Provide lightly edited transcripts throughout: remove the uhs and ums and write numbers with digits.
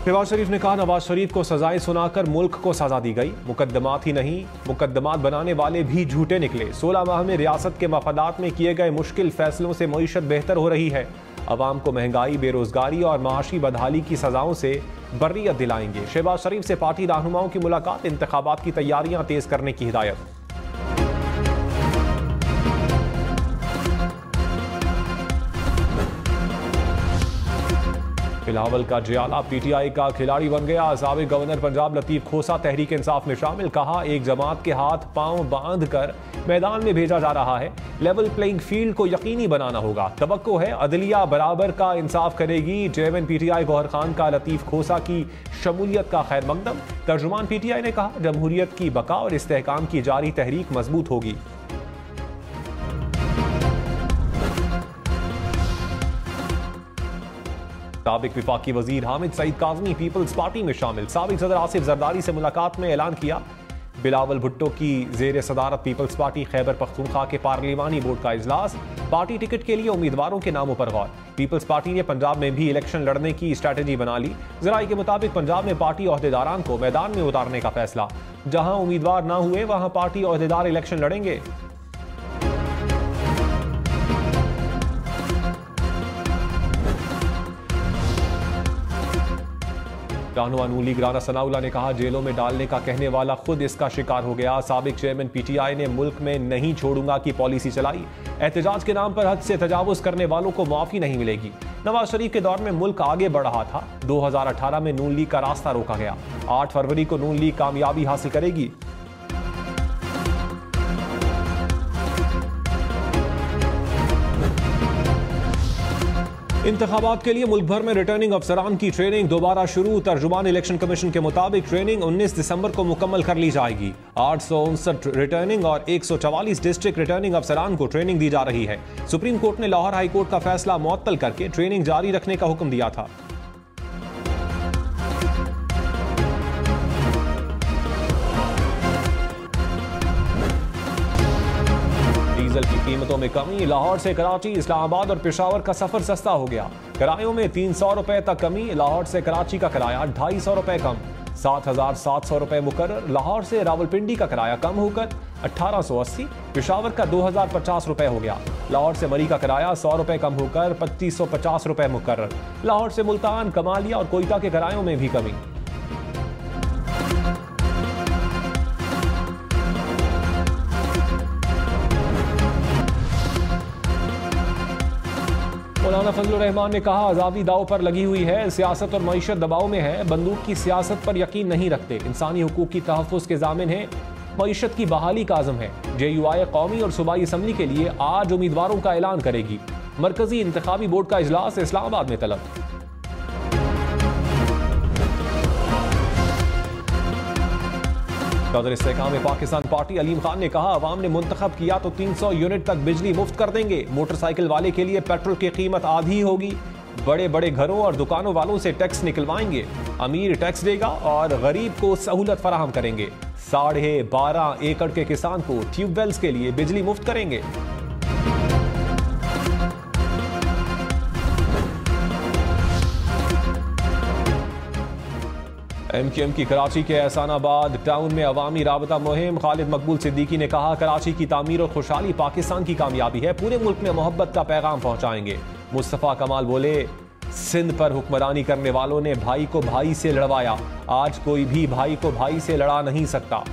शहबाज शरीफ ने कहा, नवाज शरीफ को सजाएं सुनाकर मुल्क को सजा दी गई। मुकदमात ही नहीं, मुकदमात बनाने वाले भी झूठे निकले। 16 माह में रियासत के मफादात में किए गए मुश्किल फैसलों से मईशत बेहतर हो रही है। अवाम को महंगाई, बेरोजगारी और माशी बदहाली की सजाओं से बर्रियत दिलाएंगे। शहबाज शरीफ से पार्टी रहनुमाओं की मुलाकात, इंतखाबात की तैयारियां तेज करने की हिदायत। बिलावल का जियाला पीटीआई का खिलाड़ी बन गया। साबिक गवर्नर पंजाब लतीफ खोसा तहरीक इंसाफ में शामिल। कहा, एक जमात के हाथ पांव बांध कर मैदान में भेजा जा रहा है। लेवल प्लेइंग फील्ड को यकीनी बनाना होगा। तवक्को है अदलिया बराबर का इंसाफ करेगी। चेयरमैन पीटीआई गौहर खान का लतीफ खोसा की शमूलियत का खैर मकदम। तर्जुमान पीटीआई ने कहा, जमहूरियत की बका और इस्तेहकाम की जारी तहरीक मजबूत होगी। साबिक विफाकी वजीर हामिद सईद काज़मी पीपल्स पार्टी में शामिल। साबिक सदर आसिफ जरदारी से मुलाकात में ऐलान किया। बिलावल भुट्टो की जेर सदारत पीपल्स पार्टी खैबर पख्तूनख्वा के पार्लिमानी बोर्ड का इजलास। पार्टी टिकट के लिए उम्मीदवारों के नामों पर गौर। पीपल्स पार्टी ने पंजाब में भी इलेक्शन लड़ने की स्ट्रैटेजी बना ली। जराये के मुताबिक पंजाब में पार्टी ओहदेदारान को मैदान में उतारने का फैसला। जहां उम्मीदवार ना हुए वहां पार्टी ओहदेदार इलेक्शन लड़ेंगे। रहनुमा नून लीग राना सनाउल्लाह ने कहा, जेलों में डालने का कहने वाला खुद इसका शिकार हो गया। साबिक चेयरमैन पीटीआई ने मुल्क में नहीं छोड़ूंगा की पॉलिसी चलाई। एहतजाज के नाम पर हद से तजावुज करने वालों को माफी नहीं मिलेगी। नवाज शरीफ के दौर में मुल्क आगे बढ़ रहा था। 2018 में नून लीग का रास्ता रोका गया। 8 फरवरी को नून लीग कामयाबी हासिल करेगी। इंतखाबात के लिए मुल्क भर में रिटर्निंग अफसरान की ट्रेनिंग दोबारा शुरू। तर्जुमान इलेक्शन कमीशन के मुताबिक ट्रेनिंग 19 दिसंबर को मुकम्मल कर ली जाएगी। 859 रिटर्निंग और 144 डिस्ट्रिक्ट रिटर्निंग अफसरान को ट्रेनिंग दी जा रही है। सुप्रीम कोर्ट ने लाहौर हाई कोर्ट का फैसला मुअत्तल करके ट्रेनिंग जारी रखने का हुक्म दिया था। डीजल की कीमतों में कमी। लाहौर से कराची, इस्लामाबाद और पेशावर का सफर सस्ता हो गया। किरायों में 300 रुपए तक कमी। लाहौर से कराची का किराया 250 रुपए कम, 7,700 रुपए मुकर्रर। लाहौर से रावलपिंडी का किराया कम होकर 1880, पेशावर का 2,050 रुपए हो गया। लाहौर से मरी का किराया 100 रुपए कम होकर 2,550 रुपए मुकर्रर। लाहौर से मुल्तान, कमालिया और कोयटा के किरायों में भी कमी। मौलाना फजलुर रहमान ने कहा, आज़ादी दाव पर लगी हुई है। सियासत और मईशत दबाव में है। बंदूक की सियासत पर यकीन नहीं रखते। इंसानी हुकूक की तहफ़्फ़ुज़ के ज़ामिन है। मईशत की बहाली का आज़म है। JUI कौमी और सूबाई असम्बली के लिए आज उम्मीदवारों का ऐलान करेगी। मरकजी इंतखाबी बोर्ड का इजलास इस्लामाबाद में तलब। सदर इस्तेहकाम पाकिस्तान पार्टी अलीम खान ने कहा, अवाम ने मुंतखब किया तो 300 यूनिट तक बिजली मुफ्त कर देंगे। मोटरसाइकिल वाले के लिए पेट्रोल की कीमत आधी होगी। बड़े बड़े घरों और दुकानों वालों से टैक्स निकलवाएंगे। अमीर टैक्स देगा और गरीब को सहूलत फराहम करेंगे। 12.5 एकड़ के किसान को ट्यूबवेल्स के लिए बिजली मुफ्त करेंगे। MQM की कराची के एहसानाबाद टाउन में अवामी राबता मुहिम। खालिद मकबूल सिद्दीकी ने कहा, कराची की तामीर और खुशहाली पाकिस्तान की कामयाबी है। पूरे मुल्क में मोहब्बत का पैगाम पहुंचाएंगे। मुस्तफ़ा कमाल बोले, सिंध पर हुक्मरानी करने वालों ने भाई को भाई से लड़वाया। आज कोई भी भाई को भाई से लड़ा नहीं सकता।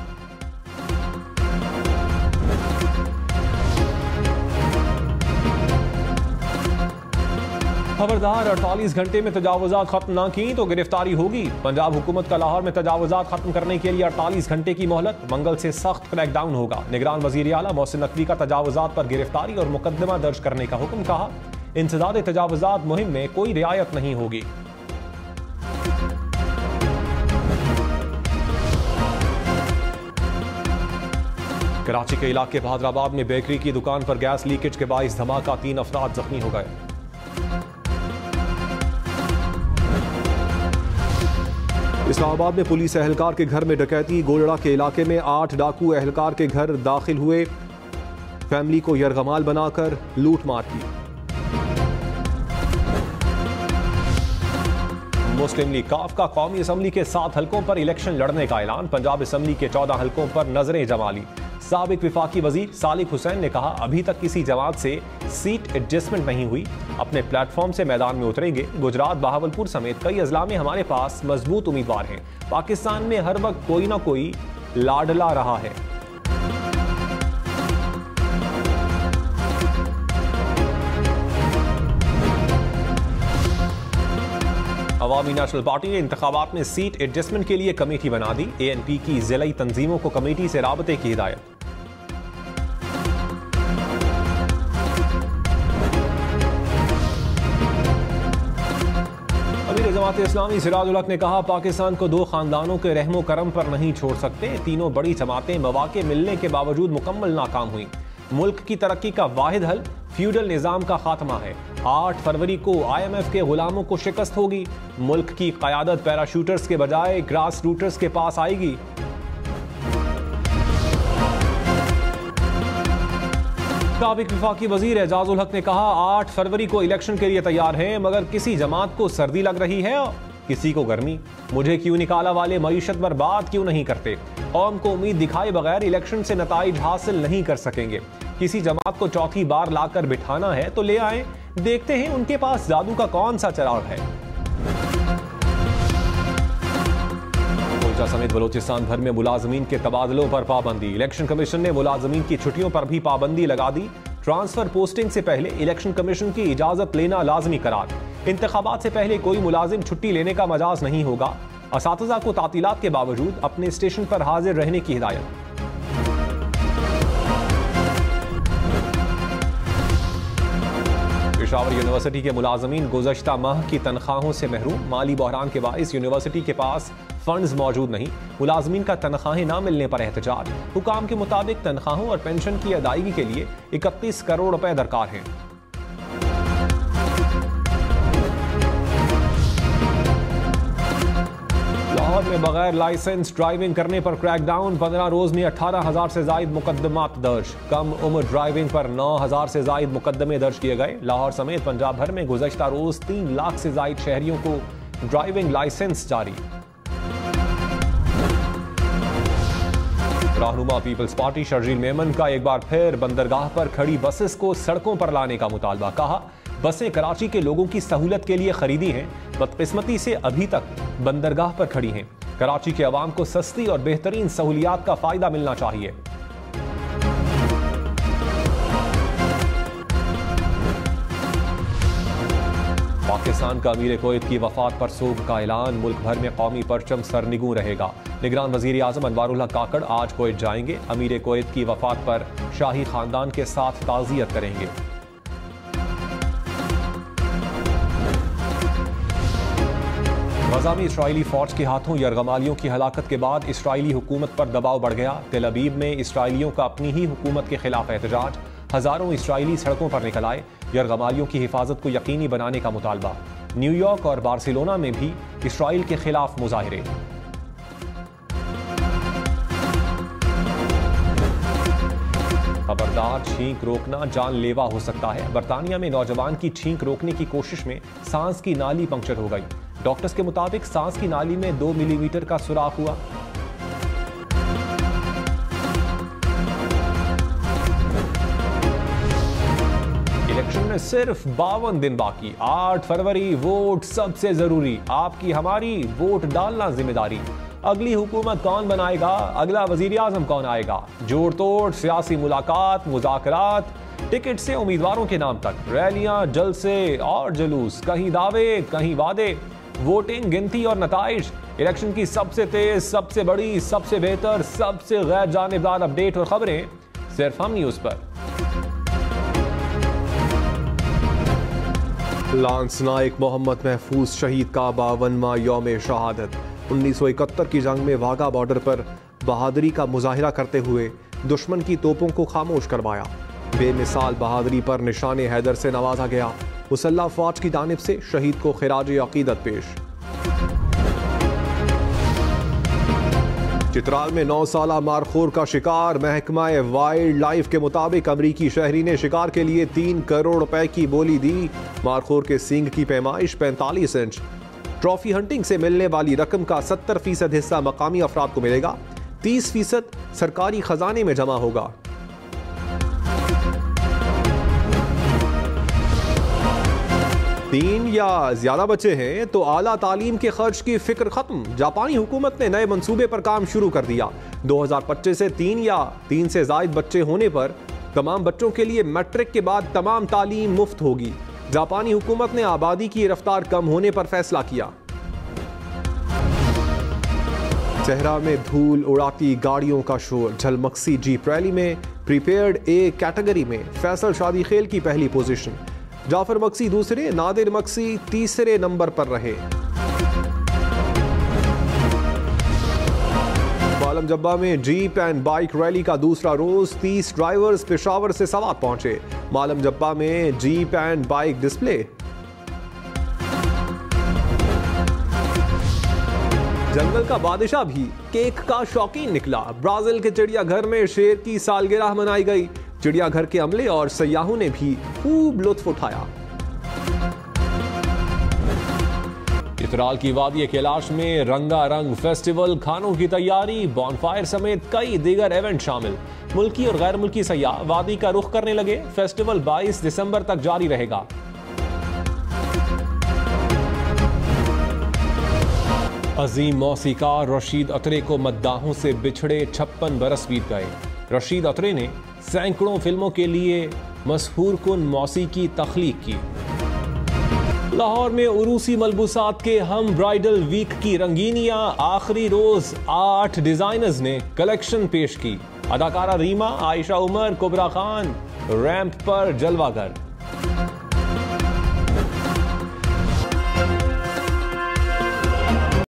खबरदार, 48 घंटे में तजावुजात खत्म ना की तो गिरफ्तारी होगी। पंजाब हुकूमत का लाहौर में तजावुजात खत्म करने के लिए 48 घंटे की मोहलत। मंगल से सख्त क्रैकडाउन होगा। निगरान वजीर आला मोहसिन नकवी का तजावुजात पर गिरफ्तारी और मुकदमा दर्ज करने का हुक्म। कहा, इंसदाद तजावुजात मुहिम में कोई रियायत नहीं होगी। कराची के इलाके बहादराबाद में बेकरी की दुकान पर गैस लीकेज के बाइस धमाका, 3 अफराद जख्मी हो गए। इस्लामाबाद में पुलिस एहलकार के घर में डकैती। गोलड़ा के इलाके में 8 डाकू एहलकार के घर दाखिल हुए। फैमिली को यरगमाल बनाकर लूट मार की। मुस्लिम लीग काफ का कौमी असम्बली के 7 हलकों पर इलेक्शन लड़ने का ऐलान। पंजाब असम्बली के 14 हलकों पर नजरें जमा ली। साबिक विफाकी वजीर सालिक हुसैन ने कहा, अभी तक किसी जमात से सीट एडजस्टमेंट नहीं हुई, अपने प्लेटफॉर्म से मैदान में उतरेंगे। गुजरात, बहावलपुर समेत कई अजला में हमारे पास मजबूत उम्मीदवार हैं। पाकिस्तान में हर वक्त कोई ना कोई लाडला रहा है। अवामी नेशनल पार्टी ने इंतखाबात में सीट एडजस्टमेंट के लिए कमेटी बना दी। ANP की जिलाई तंजीमों को कमेटी से राबते की हिदायत। अमीर जमात इस्लामी सिराजुल हक ने कहा, पाकिस्तान को 2 खानदानों के रहमो करम पर नहीं छोड़ सकते। तीनों बड़ी जमातें मौके मिलने के बावजूद मुकम्मल नाकाम हुई। मुल्क की तरक्की का वाहिद हल फ्यूडल निजाम का खात्मा है। 8 फरवरी को IMF के गुलामों को शिकस्त होगी। मुल्क की क़यादत पैराशूटर्स के बजाय ग्रास रूटर्स के पास आएगी। साबिक विफाकी वजीर एजाजुल हक ने कहा, 8 फरवरी को इलेक्शन के लिए तैयार हैं, मगर किसी जमात को सर्दी लग रही है और किसी को गर्मी। मुझे क्यों निकाला वाले मईशत बर्बाद क्यों नहीं करते। कौम को उम्मीद दिखाए बगैर इलेक्शन से नताइज हासिल नहीं कर सकेंगे। किसी जमात को चौथी बार लाकर बिठाना है तो ले आए, देखते हैं उनके पास जादू का कौन सा चिराग है। कोयटा समेत बलोचिस्तान भर में मुलाजमीन के तबादलों पर पाबंदी। इलेक्शन कमीशन ने मुलाजमीन की छुट्टियों पर भी पाबंदी लगा दी। ट्रांसफर पोस्टिंग से पहले इलेक्शन कमीशन की इजाजत लेना लाजमी करार। इंतखाबात से पहले कोई मुलाजिम छुट्टी लेने का मजाज नहीं होगा। असातिज़ा को तातीलात के बावजूद अपने स्टेशन पर हाजिर रहने की हिदायत। पेशावर यूनिवर्सिटी के मुलाजमीन गुज़श्ता माह की तनख्वाहों से महरूम। माली बहरान के बाइस यूनिवर्सिटी के पास फंड्स मौजूद नहीं। मुलाजमीन का तनख्वाहें न मिलने पर एहतजाज। हुकाम के मुताबिक तनख्वाहों और पेंशन की अदायगी के लिए 31 करोड़ रुपए दरकार हैं। लाहौर में बगैर लाइसेंस ड्राइविंग करने पर क्रैकडाउन। 15 रोज में 18,000 से जायद मुकदमात दर्ज। कम उम्र ड्राइविंग पर 9,000 से जायद मुकदमे दर्ज किए गए। लाहौर समेत पंजाब भर में गुज़श्ता रोज 3 लाख से जायद शहरियों को ड्राइविंग लाइसेंस जारी। रहनुमा पीपल्स पार्टी शर्जील मेमन का एक बार फिर बंदरगाह पर खड़ी बसेस को सड़कों पर लाने का मुतालबा। कहा, बसें कराची के लोगों की सहूलत के लिए खरीदी हैं, बदकिस्मती से अभी तक बंदरगाह पर खड़ी हैं। कराची के अवाम को सस्ती और बेहतरीन सहूलियात का फायदा मिलना चाहिए। पाकिस्तान का अमीर कुवैत की वफात पर सोग का ऐलान। मुल्क भर में कौमी परचम सरनिगू रहेगा। निगरान वजीर आजम अनवारुल्लाह काकड़ आज कुवैत जाएंगे। अमीर कुवैत की वफात पर शाही खानदान के साथ ताज़ियत करेंगे। गजा में इस्राइली फौज के हाथों यरगमालियों की हलाकत के बाद इस्राइली हुकूमत पर दबाव बढ़ गया। तेल अवीव में इस्राइलियों का अपनी ही हुकूमत के खिलाफ एहतजाज। हजारों इस्राइली सड़कों पर निकल आए। यरगमालियों की हिफाजत को यकीनी बनाने का मुतालबा। न्यूयॉर्क और बार्सिलोना में भी इस्राइल के खिलाफ मुजाहिरे। खबरदार, छींक रोकना जानलेवा हो सकता है। बरतानिया में नौजवान की छींक रोकने की कोशिश में सांस की नाली पंक्चर हो गई। डॉक्टर्स के मुताबिक सांस की नाली में 2 मिलीमीटर का सुराख हुआ। इलेक्शन में सिर्फ 52 दिन बाकी। 8 फरवरी, वोट सबसे जरूरी। आपकी हमारी वोट डालना जिम्मेदारी। अगली हुकूमत कौन बनाएगा, अगला वजीर आजम कौन आएगा, जोड़ तोड़ सियासी मुलाकात, मुज़ाकरात, टिकट से उम्मीदवारों के नाम तक, रैलियां, जलसे और जुलूस, कहीं दावे कहीं वादे, वोटिंग, गिनती और नताइज। इलेक्शन की सबसे तेज, सबसे बड़ी, सबसे बेहतर, सबसे गैर जानिबदार अपडेट और खबरें सिर्फ हम न्यूज पर। लांस नाइक मोहम्मद महफूज शहीद का 52वां यौम शहादत। 1971 की जंग में वाघा बॉर्डर पर बहादुरी का मुजाहिरा करते हुए दुश्मन की तोपों को खामोश करवाया। बेमिसाल बहादुरी पर निशाने हैदर से नवाजा गया। मुसल्लह फौज की जानिब से शहीद को खिराज अकीदत पेश। चित्राल में 9 साला मारखोर का शिकार। महकमा वाइल्ड लाइफ के मुताबिक अमरीकी शहरी ने शिकार के लिए 3 करोड़ रुपए की बोली दी। मारखोर के सींग की पैमाइश 45 इंच। ट्रॉफी हंटिंग से मिलने वाली रकम का 70% हिस्सा मकामी अफराद को मिलेगा, 30% सरकारी खजाने में जमा होगा। तीन या ज्यादा बच्चे हैं तो आला तालीम के खर्च की फिक्र खत्म। जापानी हुकूमत ने नए मंसूबे पर काम शुरू कर दिया। 2025 से 3 या 3 से ज्यादा बच्चे होने पर तमाम बच्चों के लिए मैट्रिक के बाद तमाम तालीम मुफ्त होगी। जापानी हुकूमत ने आबादी की रफ्तार कम होने पर फैसला किया। सहरा में धूल उड़ाती गाड़ियों का शोर। झलमक्सी जीप रैली में प्रीपेयर्ड ए कैटेगरी में फैसल शादी खेल की पहली पोजीशन। जाफर मक्सी दूसरे, नादिर मक्सी तीसरे नंबर पर रहे। मालम जब्बा में जीप एंड बाइक रैली का दूसरा रोज 30 ड्राइवर्स पेशावर से सवात पहुंचे। मालम जब्बा में जीप एंड बाइक डिस्प्ले। जंगल का बादशाह भी केक का शौकीन निकला। ब्राजील के चिड़ियाघर में शेर की सालगिरह मनाई गई। चिड़ियाघर के अमले और सयाहों ने भी खूब लुत्फ उठाया। चित्राल की वादी कैलाश में रंगारंग फेस्टिवल, खानों की तैयारी, बॉनफायर समेत कई दीगर इवेंट शामिल। मुल्की और गैर मुल्की सयाह वादी का रुख करने लगे। फेस्टिवल 22 दिसंबर तक जारी रहेगा। अजीम मौसीकार रशीद अतरे को मद्दाहों से बिछड़े 56 बरस बीत गए। रशीद अतरे ने सैकड़ों फिल्मों के लिए मशहूर कुन मौसीकी तख्लीक की। लाहौर में उरूसी मलबूसात के हम ब्राइडल वीक की रंगीनियां। आखिरी रोज 8 डिजाइनर्स ने कलेक्शन पेश की। अदाकारा रीमा, आयशा उमर, कुबरा खान रैंप पर जलवागर।